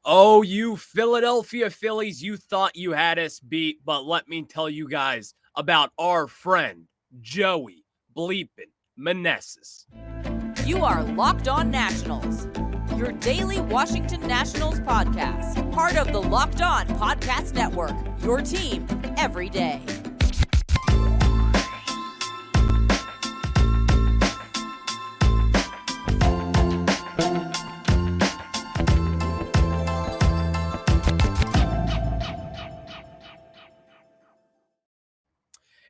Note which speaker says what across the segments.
Speaker 1: Oh, you Philadelphia Phillies, you thought you had us beat, but let me tell you guys about our friend, Joey Bleepin' Meneses.
Speaker 2: You are Locked On Nationals, your daily Washington Nationals podcast, part of the Locked On Podcast Network, your team every day.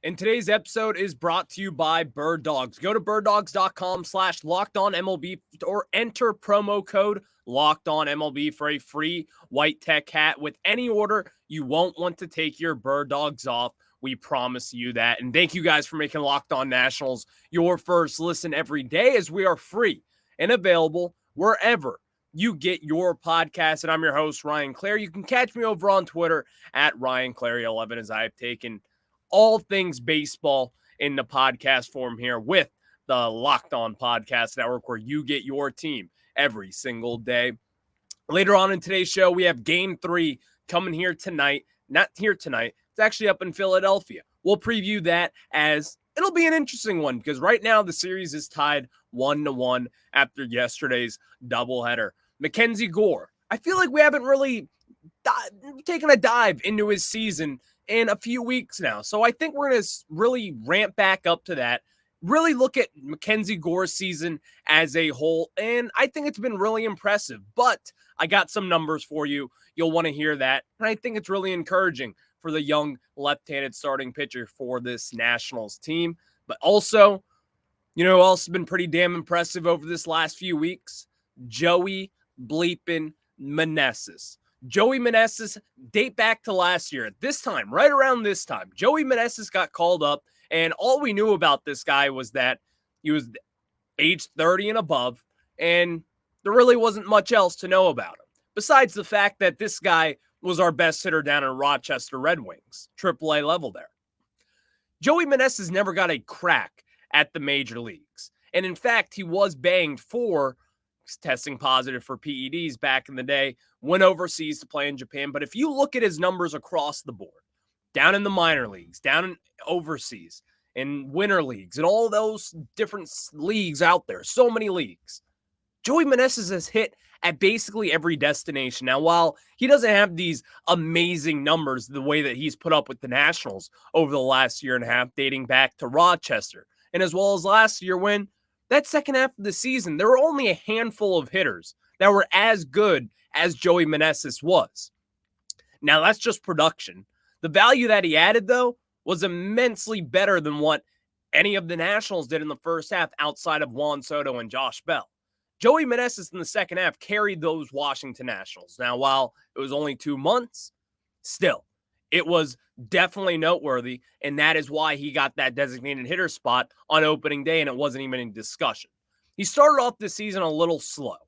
Speaker 1: And today's episode is brought to you by Bird Dogs. Go to birddogs.com/lockedonmlb or enter promo code LOCKEDONMLB for a free white tech hat with any order. You won't want to take your Bird Dogs off. We promise you that. And thank you guys for making Locked On Nationals your first listen every day, as we are free and available wherever you get your podcast. And I'm your host, Ryan Clary. You can catch me over on Twitter at RyanClary11, as I've taken all things baseball in the podcast form here with the Locked On Podcast Network, where you get your team every single day. Later on in today's show, we have Game 3 coming here tonight. Not here tonight. It's actually up in Philadelphia. We'll preview that, as it'll be an interesting one because right now the series is tied 1-1 after yesterday's doubleheader. Mackenzie Gore, I feel like we haven't really taken a dive into his season in a few weeks now. So I think we're going to really ramp back up to that, really look at Mackenzie Gore's season as a whole, and I think it's been really impressive. But I got some numbers for you. You'll want to hear that, and I think it's really encouraging for the young left-handed starting pitcher for this Nationals team. But also, you know who else has been pretty damn impressive over this last few weeks? Joey Bleepin' Meneses. Joey Meneses, date back to last year. At this time, right around this time, Joey Meneses got called up, and all we knew about this guy was that he was age 30 and above, and there really wasn't much else to know about him, besides the fact that this guy was our best hitter down in Rochester Red Wings, AAA level there. Joey Meneses never got a crack at the major leagues, and in fact, he was banged for testing positive for PEDs back in the day, went overseas to play in Japan. But if you look at his numbers across the board, down in the minor leagues, down in overseas, in winter leagues, and all those different leagues out there, so many leagues, Joey Meneses has hit at basically every destination. Now, while he doesn't have these amazing numbers the way that he's put up with the Nationals over the last year and a half, dating back to Rochester, and as well as last year when that second half of the season, there were only a handful of hitters that were as good as Joey Meneses was. Now, that's just production. The value that he added, though, was immensely better than what any of the Nationals did in the first half outside of Juan Soto and Josh Bell. Joey Meneses in the second half carried those Washington Nationals. Now, while it was only 2 months, still, it was definitely noteworthy, and that is why he got that designated hitter spot on opening day, and it wasn't even in discussion. He started off this season a little slow,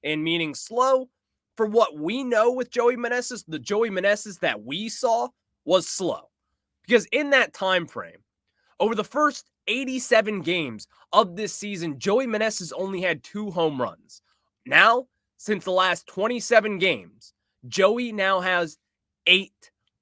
Speaker 1: and meaning slow for what we know with Joey Meneses. The Joey Meneses that we saw was slow, because in that time frame, over the first 87 games of this season, Joey Meneses only had 2 home runs. Now, since the last 27 games, Joey now has 8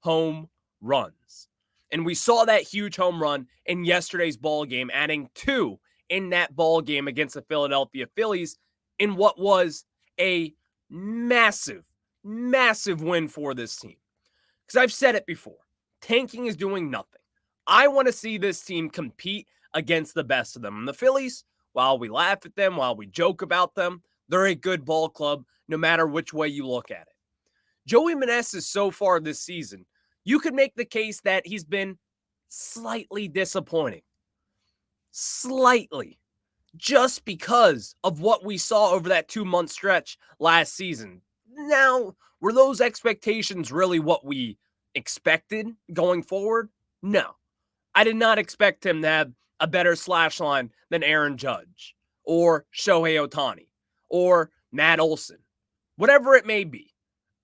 Speaker 1: home runs. And we saw that huge home run in yesterday's ball game, adding 2 in that ball game against the Philadelphia Phillies in what was a massive, massive win for this team. Because I've said it before, tanking is doing nothing. I want to see this team compete against the best of them. And the Phillies, while we laugh at them, while we joke about them, they're a good ball club no matter which way you look at it. Joey Meneses so far this season, you could make the case that he's been slightly disappointing. Slightly. Just because of what we saw over that 2-month stretch last season. Now, were those expectations really what we expected going forward? No. I did not expect him to have a better slash line than Aaron Judge or Shohei Ohtani or Matt Olson. Whatever it may be.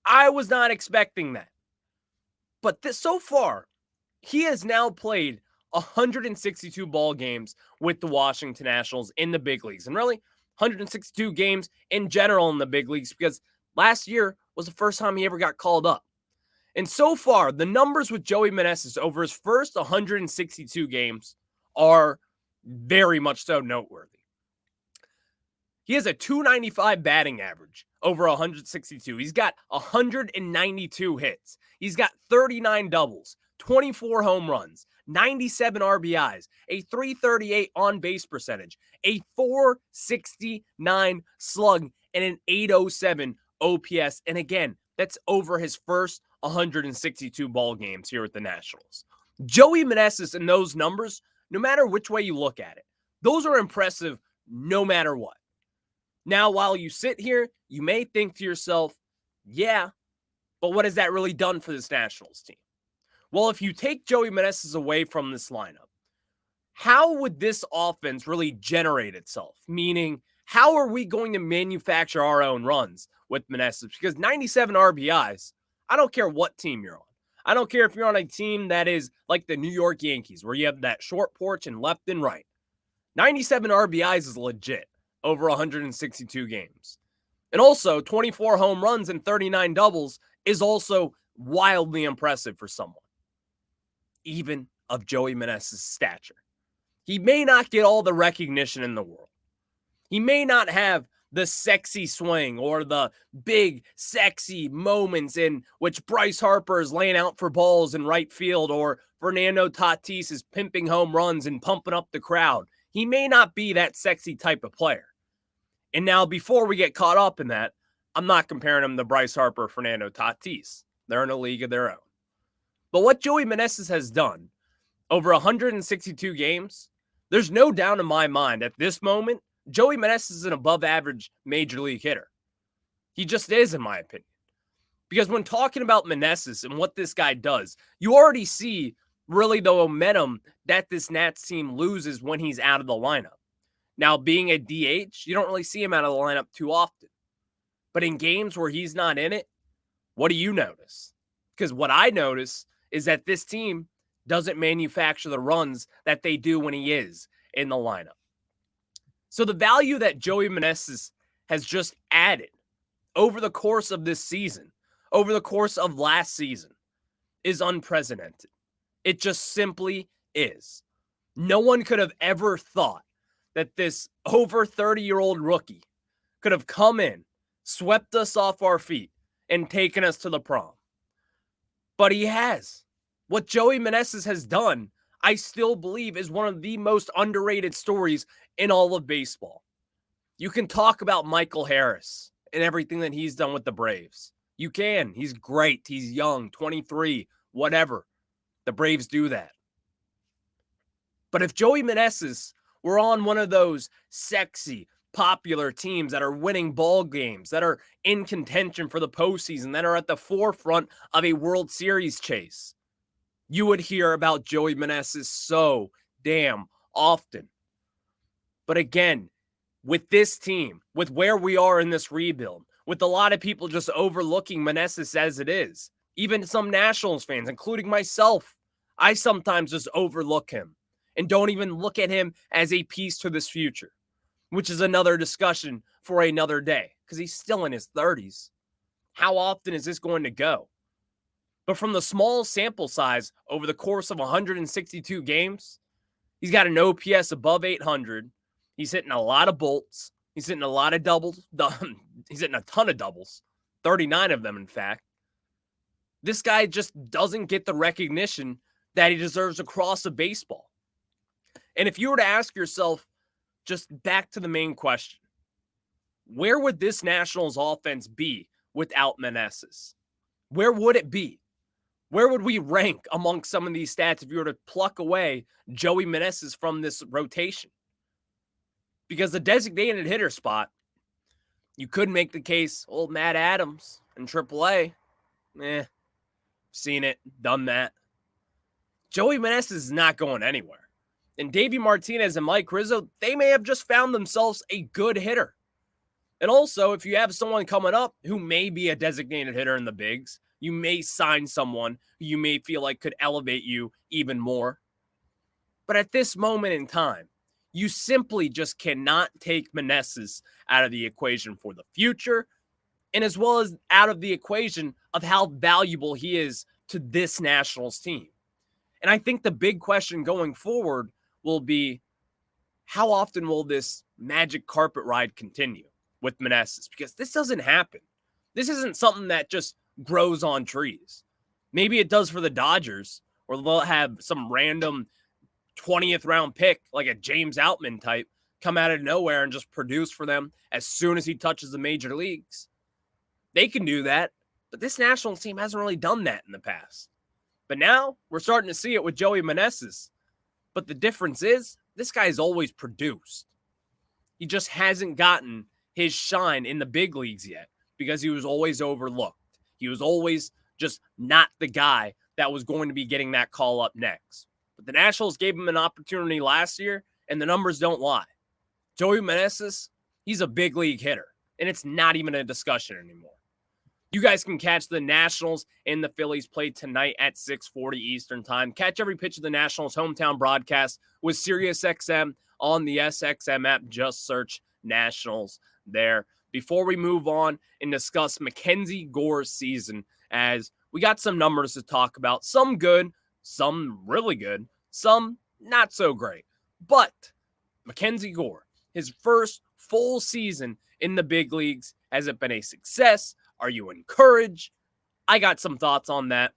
Speaker 1: I was not expecting that. But so far, he has now played 162 ball games with the Washington Nationals in the big leagues. And really, 162 games in general in the big leagues, because last year was the first time he ever got called up. And so far, the numbers with Joey Meneses over his first 162 games are very much so noteworthy. He has a 295 batting average over 162. He's got 192 hits. He's got 39 doubles, 24 home runs, 97 RBIs, a 338 on-base percentage, a 469 slug, and an 807 OPS. And again, that's over his first 162 ball games here at the Nationals. Joey Meneses and those numbers, no matter which way you look at it, those are impressive no matter what. Now, while you sit here, you may think to yourself, yeah, but what has that really done for this Nationals team? Well, if you take Joey Meneses away from this lineup, how would this offense really generate itself? Meaning, how are we going to manufacture our own runs with Meneses? Because 97 RBIs, I don't care what team you're on. I don't care if you're on a team that is like the New York Yankees, where you have that short porch and left and right. 97 RBIs is legit over 162 games. And also, 24 home runs and 39 doubles is also wildly impressive for someone, even of Joey Meneses' stature. He may not get all the recognition in the world. He may not have the sexy swing or the big, sexy moments in which Bryce Harper is laying out for balls in right field or Fernando Tatis is pimping home runs and pumping up the crowd. He may not be that sexy type of player. And now, before we get caught up in that, I'm not comparing him to Bryce Harper or Fernando Tatis. They're in a league of their own. But what Joey Meneses has done over 162 games, there's no doubt in my mind at this moment, Joey Meneses is an above-average major league hitter. He just is, in my opinion. Because when talking about Meneses and what this guy does, you already see really the momentum that this Nats team loses when he's out of the lineup. Now, being a DH, you don't really see him out of the lineup too often. But in games where he's not in it, what do you notice? Because what I notice is that this team doesn't manufacture the runs that they do when he is in the lineup. So the value that Joey Meneses has just added over the course of this season, over the course of last season, is unprecedented. It just simply is. No one could have ever thought that this over 30-year-old rookie could have come in, swept us off our feet, and taken us to the prom. But he has. What Joey Meneses has done, I still believe, is one of the most underrated stories in all of baseball. You can talk about Michael Harris and everything that he's done with the Braves. You can. He's great. He's young, 23, whatever. The Braves do that. But if Joey Meneses were on one of those sexy, popular teams that are winning ball games, that are in contention for the postseason, that are at the forefront of a World Series chase, you would hear about Joey Meneses so damn often. But again, with this team, with where we are in this rebuild, with a lot of people just overlooking Meneses as it is, even some Nationals fans, including myself, I sometimes just overlook him and don't even look at him as a piece to this future, which is another discussion for another day because he's still in his 30s. How often is this going to go? But from the small sample size over the course of 162 games, he's got an OPS above 800. He's hitting a lot of bolts. He's hitting a lot of doubles. He's hitting a ton of doubles, 39 of them, in fact. This guy just doesn't get the recognition that he deserves across the baseball. And if you were to ask yourself, just back to the main question, where would this Nationals offense be without Meneses? Where would it be? Where would we rank among some of these stats if you were to pluck away Joey Meneses from this rotation? Because the designated hitter spot, you could make the case, old Matt Adams in AAA. Seen it, done that. Joey Meneses is not going anywhere. And Davey Martinez and Mike Rizzo, they may have just found themselves a good hitter. And also, if you have someone coming up who may be a designated hitter in the bigs, you may sign someone who you may feel like could elevate you even more. But at this moment in time, you simply just cannot take Meneses out of the equation for the future and as well as out of the equation of how valuable he is to this Nationals team. And I think the big question going forward will be, how often will this magic carpet ride continue with Meneses? Because this doesn't happen. This isn't something that just grows on trees. Maybe it does for the Dodgers, or they'll have some random 20th round pick, like a James Outman type, come out of nowhere and just produce for them as soon as he touches the major leagues. They can do that, but this Nationals team hasn't really done that in the past. But now we're starting to see it with Joey Meneses. But the difference is, this guy's always produced. He just hasn't gotten his shine in the big leagues yet because he was always overlooked. He was always just not the guy that was going to be getting that call up next. But the Nationals gave him an opportunity last year, and the numbers don't lie. Joey Meneses, he's a big league hitter, and it's not even a discussion anymore. You guys can catch the Nationals and the Phillies play tonight at 6:40 Eastern Time. Catch every pitch of the Nationals' hometown broadcast with SiriusXM on the SXM app. Just search Nationals there. Before we move on and discuss Mackenzie Gore's season, as we got some numbers to talk about, some good, some really good, some not so great. But Mackenzie Gore, his first full season in the big leagues, has it been a success? Are you encouraged? I got some thoughts on that.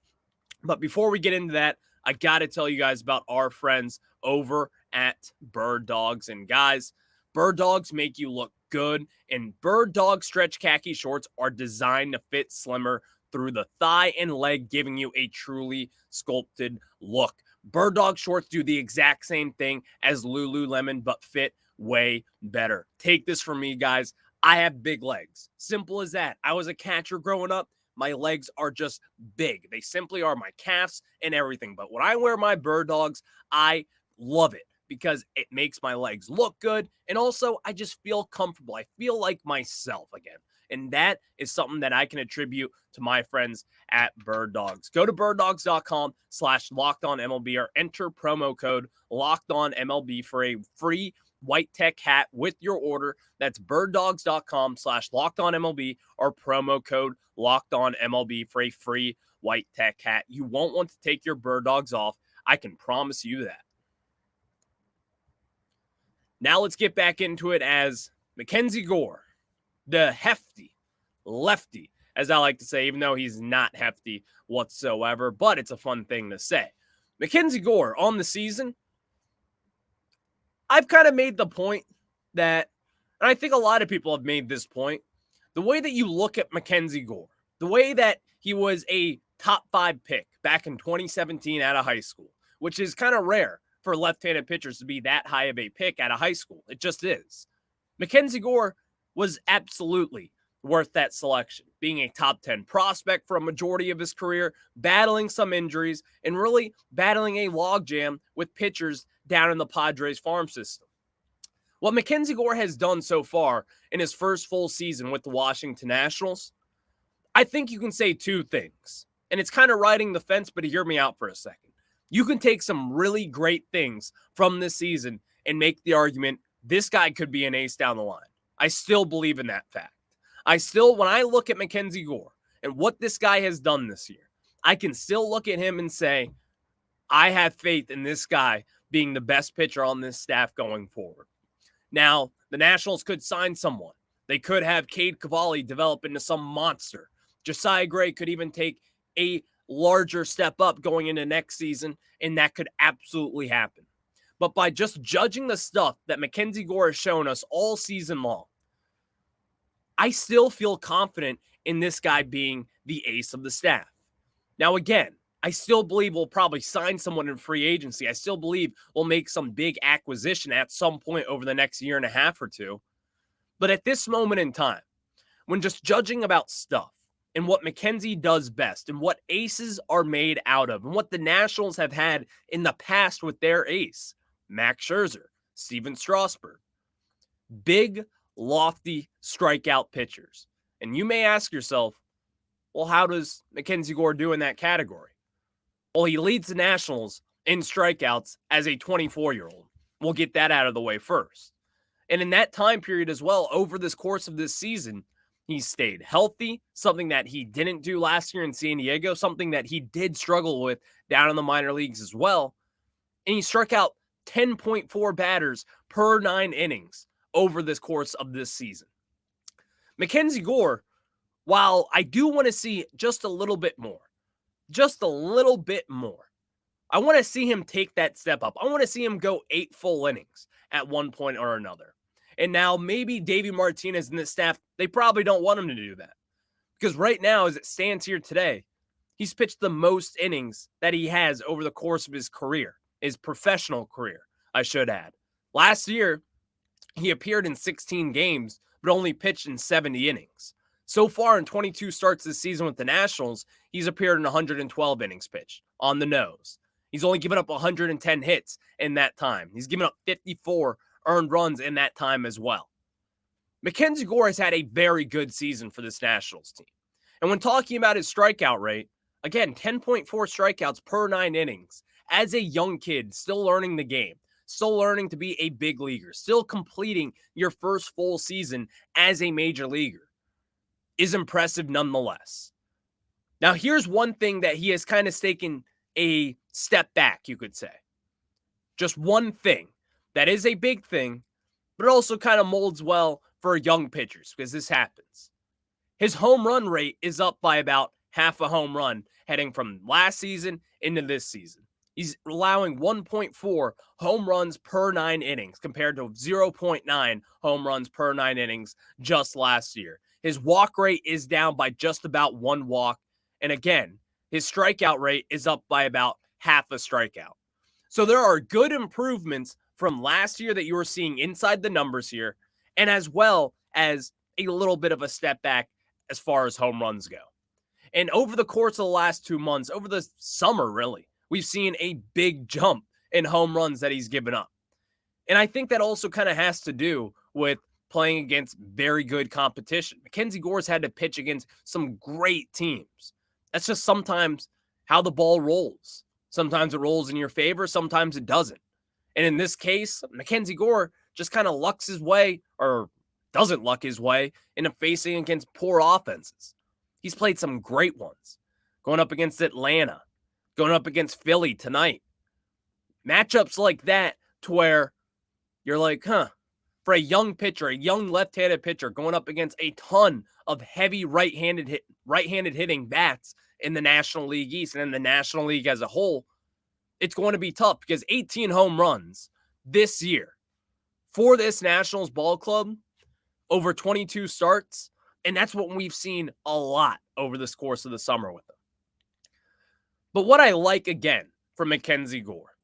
Speaker 1: But before we get into that, I got to tell you guys about our friends over at Bird Dogs. And guys, Bird Dogs make you look good, and Bird Dog stretch khaki shorts are designed to fit slimmer through the thigh and leg, giving you a truly sculpted look. Bird Dog shorts do the exact same thing as Lululemon, but fit way better. Take this from me, guys. I have big legs. Simple as that. I was a catcher growing up. My legs are just big. They simply are, my calves and everything. But when I wear my Bird Dogs, I love it because it makes my legs look good. And also, I just feel comfortable. I feel like myself again. And that is something that I can attribute to my friends at Bird Dogs. Go to birddogs.com/LockedOnMLB or enter promo code LockedOnMLB for a free white tech hat with your order. That's birddogs.com/LockedOnMLB or promo code LockedOnMLB for a free white tech hat. You won't want to take your Bird Dogs off. I can promise you that. Now let's get back into it as Mackenzie Gore, the hefty lefty, as I like to say, even though he's not hefty whatsoever, but it's a fun thing to say. Mackenzie Gore on the season, I've kind of made the point that, and I think a lot of people have made this point, the way that you look at Mackenzie Gore, the way that he was a top 5 pick back in 2017 out of high school, which is kind of rare for left-handed pitchers to be that high of a pick out of high school. It just is. Mackenzie Gore was absolutely worth that selection, being a top 10 prospect for a majority of his career, battling some injuries, and really battling a logjam with pitchers down in the Padres farm system. What Mackenzie Gore has done so far in his first full season with the Washington Nationals, I think you can say two things. And it's kind of riding the fence, but hear me out for a second. You can take some really great things from this season and make the argument this guy could be an ace down the line. I still believe in that fact. When I look at Mackenzie Gore and what this guy has done this year, I can still look at him and say, I have faith in this guy being the best pitcher on this staff going forward. Now, the Nationals could sign someone. They could have Cade Cavalli develop into some monster. Josiah Gray could even take a larger step up going into next season, and that could absolutely happen. But by just judging the stuff that Mackenzie Gore has shown us all season long, I still feel confident in this guy being the ace of the staff. Now, again, I still believe we'll probably sign someone in free agency. I still believe we'll make some big acquisition at some point over the next year and a half or two. But at this moment in time, when just judging about stuff and what Mackenzie does best and what aces are made out of and what the Nationals have had in the past with their ace, Max Scherzer, Steven Strasburg, big, lofty strikeout pitchers. And you may ask yourself, well, how does Mackenzie Gore do in that category? Well, he leads the Nationals in strikeouts as a 24-year-old. We'll get that out of the way first. And in that time period as well, over this course of this season, He's stayed healthy, something that he didn't do last year in San Diego, something that he did struggle with down in the minor leagues as well. And he struck out 10.4 batters per 9 innings over this course of this season. Mackenzie Gore, while I do want to see just a little bit more, I want to see him take that step up. I want to see him go 8 full innings at one point or another. And now maybe Davey Martinez and the staff, they probably don't want him to do that. Because right now, as it stands here today, he's pitched the most innings that he has over the course of his career, his professional career, I should add. Last year, he appeared in 16 games, but only pitched in 70 innings. So far in 22 starts this season with the Nationals, he's appeared in 112 innings pitched on the nose. He's only given up 110 hits in that time. He's given up 54 earned runs in that time as well. Mackenzie Gore has had a very good season for this Nationals team. And when talking about his strikeout rate, again, 10.4 strikeouts per 9 innings. As a young kid, still learning the game, still learning to be a big leaguer, still completing your first full season as a major leaguer is impressive nonetheless. Now, here's one thing that he has kind of taken a step back, you could say. Just one thing. That is a big thing, but it also kind of molds well for young pitchers because this happens. His home run rate is up by about half a home run heading from last season into this season. He's allowing 1.4 home runs per 9 innings compared to 0.9 home runs per 9 innings just last year. His walk rate is down by just about 1 walk. And again, his strikeout rate is up by about half a strikeout. So there are good improvements from last year that you were seeing inside the numbers here, and as well as a little bit of a step back as far as home runs go. And over the course of the last 2 months, over the summer really, we've seen a big jump in home runs that he's given up. And I think that also kind of has to do with playing against very good competition. Mackenzie Gore's had to pitch against some great teams. That's just sometimes how the ball rolls. Sometimes it rolls in your favor, sometimes it doesn't. And in this case, Mackenzie Gore just kind of lucks his way, or doesn't luck his way, into facing against poor offenses. He's played some great ones. Going up against Atlanta, going up against Philly tonight. Matchups like that to where you're like, for a young pitcher, a young left-handed pitcher going up against a ton of heavy right-handed hitting bats in the National League East and in the National League as a whole, it's going to be tough because 18 home runs this year for this Nationals ball club over 22 starts, and that's what we've seen a lot over this course of the summer with him. But what I like, again, from Mackenzie Gore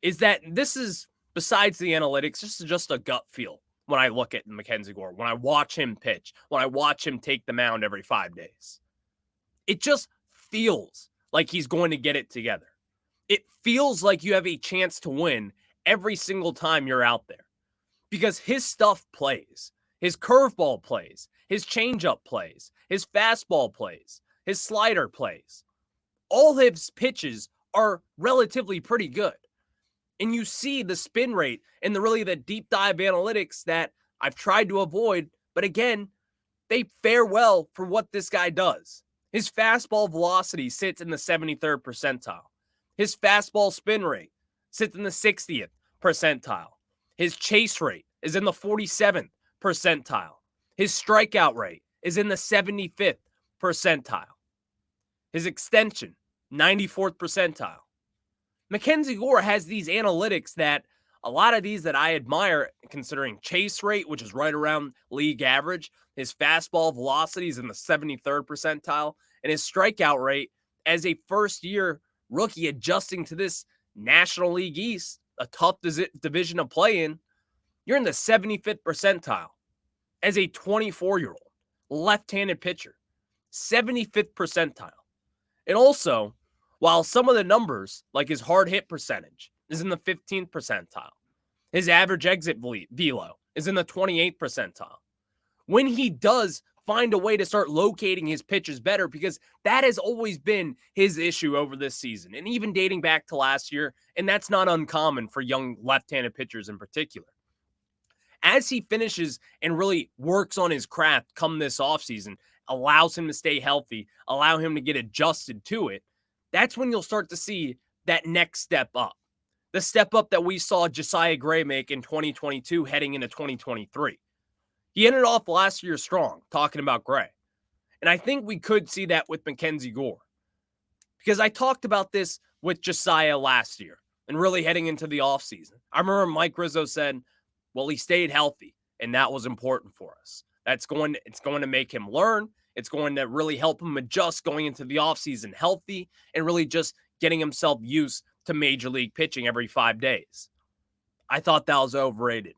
Speaker 1: is that this is, besides the analytics, this is just a gut feel when I look at Mackenzie Gore, when I watch him pitch, when I watch him take the mound every 5 days. It just feels like he's going to get it together. It feels like you have a chance to win every single time you're out there because his stuff plays. His curveball plays, his changeup plays, his fastball plays, his slider plays. All his pitches are relatively pretty good. And you see the spin rate and the deep dive analytics that I've tried to avoid, but again, they fare well for what this guy does. His fastball velocity sits in the 73rd percentile. His fastball spin rate sits in the 60th percentile. His chase rate is in the 47th percentile. His strikeout rate is in the 75th percentile. His extension, 94th percentile. Mackenzie Gore has these analytics that a lot of these that I admire, considering chase rate, which is right around league average, his fastball velocity is in the 73rd percentile, and his strikeout rate as a first-year rookie adjusting to this National League East, a tough division to play in, you're in the 75th percentile as a 24-year-old left-handed pitcher, 75th percentile. And also, while some of the numbers, like his hard hit percentage, is in the 15th percentile, his average exit velo is in the 28th percentile. When he does find a way to start locating his pitches better, because that has always been his issue over this season, and even dating back to last year, and that's not uncommon for young left-handed pitchers in particular. as he finishes and really works on his craft come this offseason, allows him to stay healthy, allow him to get adjusted to it, that's when you'll start to see that next step up. The step up that we saw Josiah Gray make in 2022 heading into 2023. He ended off last year strong, talking about Gray. And I think we could see that with Mackenzie Gore. Because I talked about this with Josiah last year and really heading into the offseason. I remember Mike Rizzo said, well, he stayed healthy, and that was important for us. It's going to make him learn. It's going to really help him adjust going into the offseason healthy and really just getting himself used to major league pitching every 5 days. I thought that was overrated.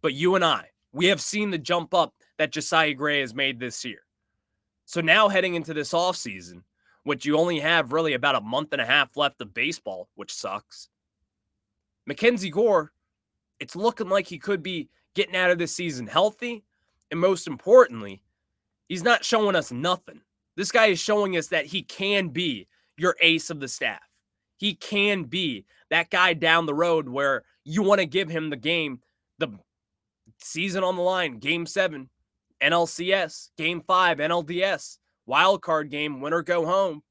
Speaker 1: But you and I, we have seen the jump up that Josiah Gray has made this year. So now heading into this offseason, which you only have really about a month and a half left of baseball, which sucks, Mackenzie Gore, it's looking like he could be getting out of this season healthy. And most importantly, he's not showing us nothing. This guy is showing us that he can be your ace of the staff. He can be that guy down the road where you want to give him the game, the season on the line, Game 7, NLCS, Game 5, NLDS, wild card game, win or go home.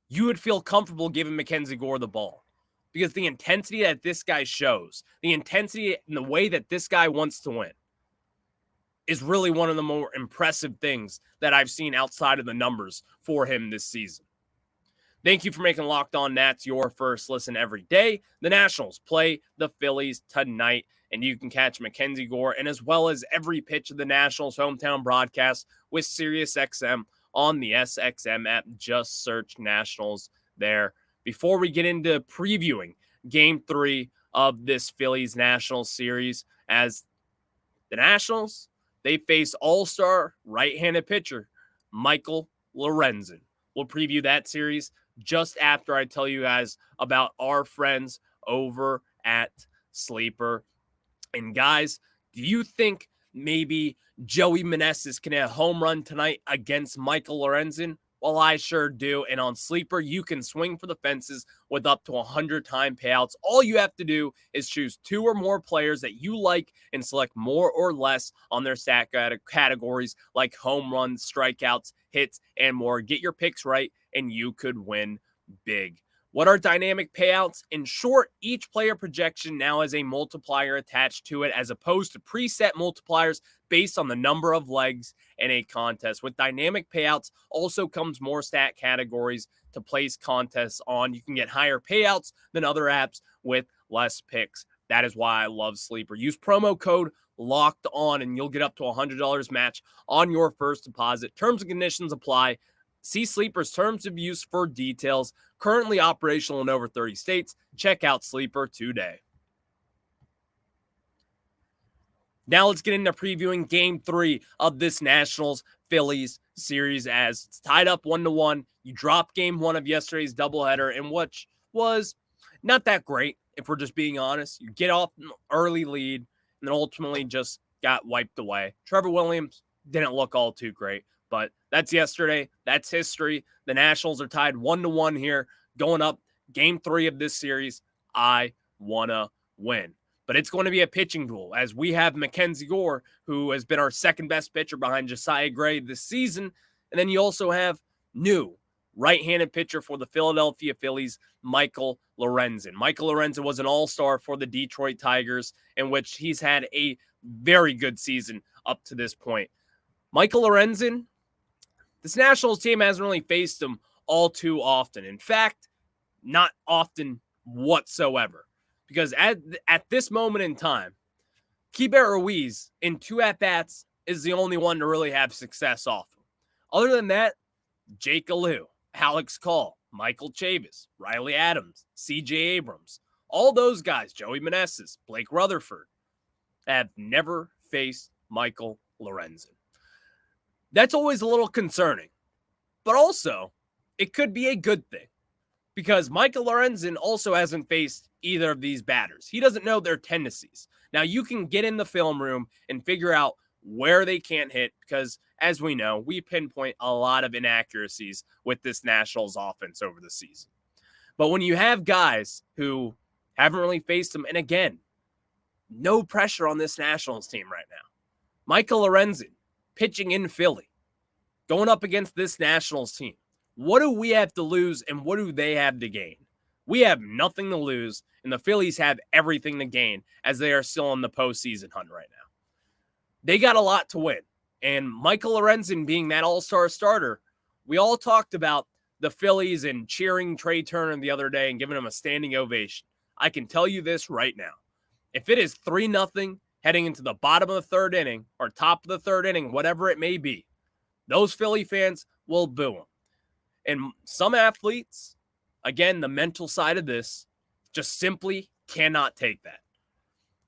Speaker 1: You would feel comfortable giving Mackenzie Gore the ball. Because the intensity that this guy shows, the intensity and the way that this guy wants to win is really one of the more impressive things that I've seen outside of the numbers for him this season. Thank you for making Locked On Nats your first listen every day. The Nationals play the Phillies tonight, and you can catch Mackenzie Gore and as well as every pitch of the Nationals hometown broadcast with SiriusXM on the SXM app. Just search Nationals there. Before we get into previewing Game 3 of this Phillies-Nationals series, as the Nationals, they face all-star right-handed pitcher Michael Lorenzen. We'll preview that series just after I tell you guys about our friends over at Sleeper. And guys, do you think maybe Joey Meneses can hit a home run tonight against Michael Lorenzen? Well, I sure do. And on Sleeper, you can swing for the fences with up to 100-time payouts. All you have to do is choose 2 or more players that you like and select more or less on their stat categories like home runs, strikeouts, hits, and more. Get your picks right, and you could win big. What are dynamic payouts? In short, each player projection now has a multiplier attached to it as opposed to preset multipliers based on the number of legs in a contest. With dynamic payouts also comes more stat categories to place contests on. You can get higher payouts than other apps with less picks. That is why I love Sleeper. Use promo code Locked On and you'll get up to $100 match on your first deposit. Terms and conditions apply. See Sleeper's terms of use for details. Currently operational in over 30 states. Check out Sleeper today. Now let's get into previewing Game 3 of this Nationals-Phillies series as it's tied up 1-1. You dropped Game 1 of yesterday's doubleheader, in which was not that great, if we're just being honest. You get off an early lead and then ultimately just got wiped away. Trevor Williams didn't look all too great. But that's yesterday. That's history. The Nationals are tied 1-1 here, going up Game 3 of this series. I want to win. But it's going to be a pitching duel as we have Mackenzie Gore, who has been our second best pitcher behind Josiah Gray this season. And then you also have new right-handed pitcher for the Philadelphia Phillies, Michael Lorenzen. Michael Lorenzen was an all-star for the Detroit Tigers, in which he's had a very good season up to this point. Michael Lorenzen, this Nationals team hasn't really faced him all too often. In fact, not often whatsoever. Because at this moment in time, Keibert Ruiz in 2 at-bats is the only one to really have success off him. Other than that, Jake Alou, Alex Call, Michael Chavis, Riley Adams, C.J. Abrams, all those guys, Joey Meneses, Blake Rutherford, have never faced Michael Lorenzen. That's always a little concerning. But also, it could be a good thing. Because Michael Lorenzen also hasn't faced either of these batters. He doesn't know their tendencies. Now, you can get in the film room and figure out where they can't hit because, as we know, we pinpoint a lot of inaccuracies with this Nationals offense over the season. But when you have guys who haven't really faced them, and again, No pressure on this Nationals team right now. Michael Lorenzen pitching in Philly, going up against this Nationals team. What do we have to lose and what do they have to gain? We have nothing to lose, and the Phillies have everything to gain as they are still in the postseason hunt right now. They got a lot to win. And Michael Lorenzen being that all-star starter, we all talked about the Phillies and cheering Trey Turner the other day and giving him a standing ovation. I can tell you this right now. If it is 3-0 heading into the bottom of the third inning or top of the third inning, whatever it may be, those Philly fans will boo him. And some athletes, again, the mental side of this, just simply cannot take that.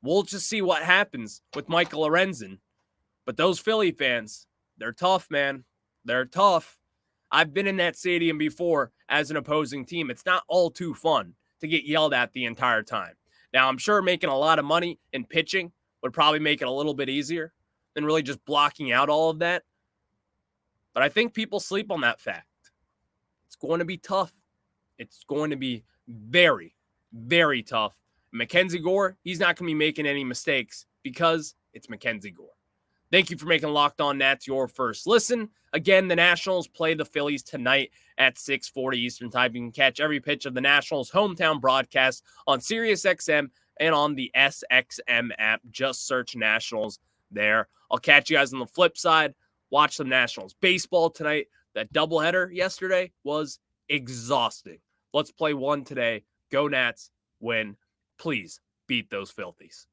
Speaker 1: We'll just see what happens with Michael Lorenzen. But those Philly fans, they're tough, man. They're tough. I've been in that stadium before as an opposing team. It's not all too fun to get yelled at the entire time. Now, I'm sure making a lot of money in pitching would probably make it a little bit easier than really just blocking out all of that. But I think people sleep on that fact. It's going to be tough. It's going to be very, very tough. Mackenzie Gore, he's not going to be making any mistakes because it's Mackenzie Gore. Thank you for making Locked On Nats your first listen. Again, the Nationals play the Phillies tonight at 6:40 Eastern Time. You can catch every pitch of the Nationals' hometown broadcast on SiriusXM and on the SXM app. Just search Nationals there. I'll catch you guys on the flip side. Watch some Nationals baseball tonight. That doubleheader yesterday was exhausting. Let's play one today. Go Nats. Win. Please beat those Filthies.